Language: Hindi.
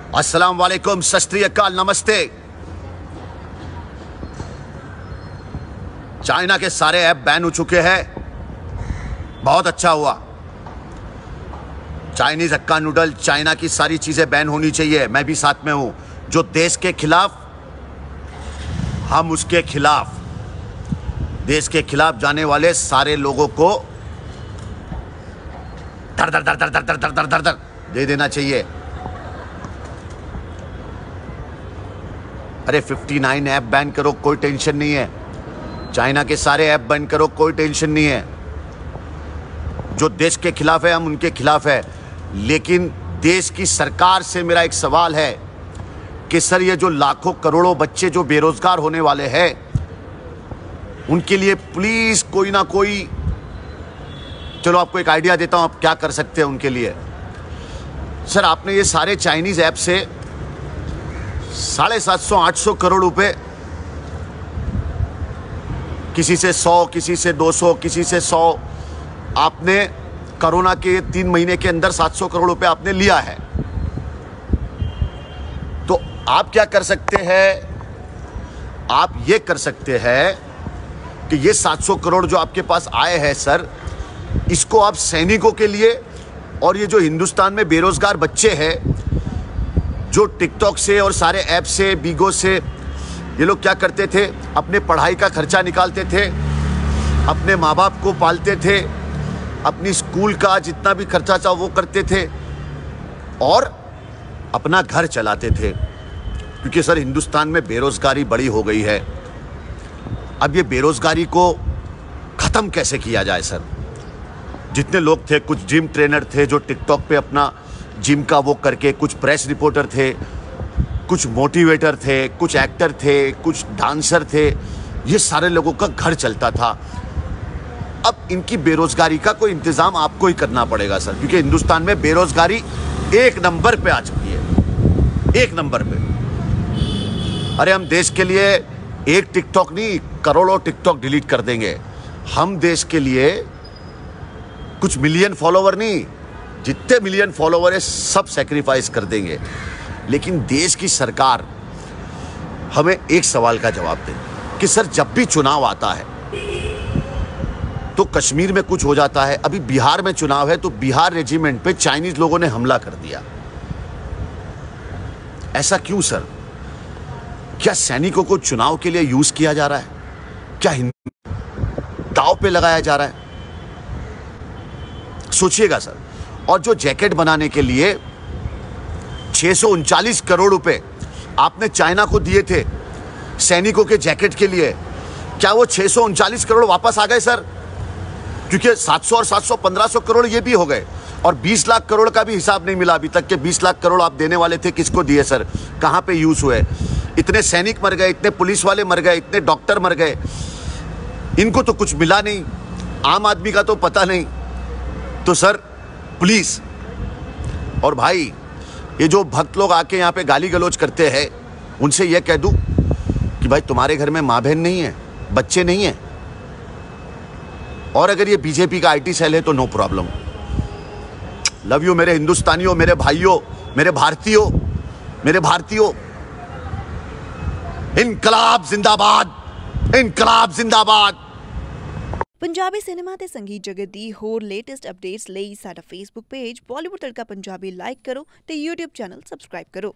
अस्सलाम वालेकुम, सत श्री अकाल, नमस्ते। चाइना के सारे ऐप बैन हो चुके हैं, बहुत अच्छा हुआ। चाइनीज हक्का नूडल, चाइना की सारी चीजें बैन होनी चाहिए, मैं भी साथ में हूं। जो देश के खिलाफ, हम उसके खिलाफ। देश के खिलाफ जाने वाले सारे लोगों को धर धर धर धर धर धर धर धर धर दे देना चाहिए। अरे 59 ऐप बैन करो, कोई टेंशन नहीं है। चाइना के सारे ऐप बैन करो, कोई टेंशन नहीं है। जो देश के खिलाफ है, हम उनके खिलाफ है। लेकिन देश की सरकार से मेरा एक सवाल है कि सर, ये जो लाखों करोड़ों बच्चे जो बेरोजगार होने वाले हैं, उनके लिए प्लीज कोई ना कोई, चलो आपको एक आइडिया देता हूं आप क्या कर सकते हैं उनके लिए। सर, आपने ये सारे चाइनीज ऐप से 750-800 करोड़ रुपए, किसी से 100, किसी से 200, किसी से 100, आपने कोरोना के 3 महीने के अंदर 700 करोड़ रुपए आपने लिया है। तो आप क्या कर सकते हैं? आप ये कर सकते हैं कि ये 700 करोड़ जो आपके पास आए हैं सर, इसको आप सैनिकों के लिए, और ये जो हिंदुस्तान में बेरोजगार बच्चे हैं जो टिकटॉक से और सारे ऐप से, बीगो से, ये लोग क्या करते थे, अपने पढ़ाई का खर्चा निकालते थे, अपने माँ बाप को पालते थे, अपनी स्कूल का जितना भी खर्चा था वो करते थे और अपना घर चलाते थे। क्योंकि सर, हिंदुस्तान में बेरोजगारी बड़ी हो गई है। अब ये बेरोजगारी को खत्म कैसे किया जाए सर? जितने लोग थे, कुछ जिम ट्रेनर थे जो टिकटॉक पे अपना जिम का वो करके, कुछ प्रेस रिपोर्टर थे, कुछ मोटिवेटर थे, कुछ एक्टर थे, कुछ डांसर थे, ये सारे लोगों का घर चलता था। अब इनकी बेरोजगारी का कोई इंतजाम आपको ही करना पड़ेगा सर, क्योंकि हिंदुस्तान में बेरोजगारी 1 नंबर पे आ चुकी है, 1 नंबर पे। अरे हम देश के लिए एक टिकटॉक नहीं, करोड़ों टिकटॉक डिलीट कर देंगे। हम देश के लिए कुछ मिलियन फॉलोवर नहीं, जितने मिलियन फॉलोवर है सब सैक्रिफाइस कर देंगे। लेकिन देश की सरकार हमें एक सवाल का जवाब दे कि सर, जब भी चुनाव आता है तो कश्मीर में कुछ हो जाता है। अभी बिहार में चुनाव है तो बिहार रेजिमेंट पे चाइनीज लोगों ने हमला कर दिया। ऐसा क्यों सर? क्या सैनिकों को चुनाव के लिए यूज किया जा रहा है? क्या दांव पे लगाया जा रहा है? सोचिएगा सर। और जो जैकेट बनाने के लिए 639 करोड़ रुपए आपने चाइना को दिए थे सैनिकों के जैकेट के लिए, क्या वो 639 करोड़ वापस आ गए सर? क्योंकि 700 और 700 1500 करोड़ ये भी हो गए, और 20 लाख करोड़ का भी हिसाब नहीं मिला अभी तक के 20 लाख करोड़ आप देने वाले थे, किसको दिए सर? कहां पे यूज हुए? इतने सैनिक मर गए, इतने पुलिस वाले मर गए, इतने डॉक्टर मर गए, इनको तो कुछ मिला नहीं, आम आदमी का तो पता नहीं। तो सर प्लीज, और भाई ये जो भक्त लोग आके यहाँ पे गाली गलौज करते हैं, उनसे ये कह दूं कि भाई तुम्हारे घर में माँ बहन नहीं है, बच्चे नहीं है, और अगर ये बीजेपी का आईटी सेल है तो नो प्रॉब्लम। लव यू मेरे हिंदुस्तानियों, मेरे भाइयों, मेरे भारतीयों, मेरे भारतीयों। इनकलाब जिंदाबाद, इनकलाब जिंदाबाद। ਪੰਜਾਬੀ ਸਿਨੇਮਾ ਤੇ ਸੰਗੀਤ ਜਗਤ ਦੀ ਹੋਰ ਲੇਟੈਸਟ ਅਪਡੇਟਸ ਲਈ ਸਾਡਾ ਫੇਸਬੁੱਕ ਪੇਜ ਬਾਲੀਵੁੱਡ ਤੜਕਾ ਪੰਜਾਬੀ ਲਾਈਕ ਕਰੋ ਤੇ YouTube ਚੈਨਲ ਸਬਸਕ੍ਰਾਈਬ ਕਰੋ।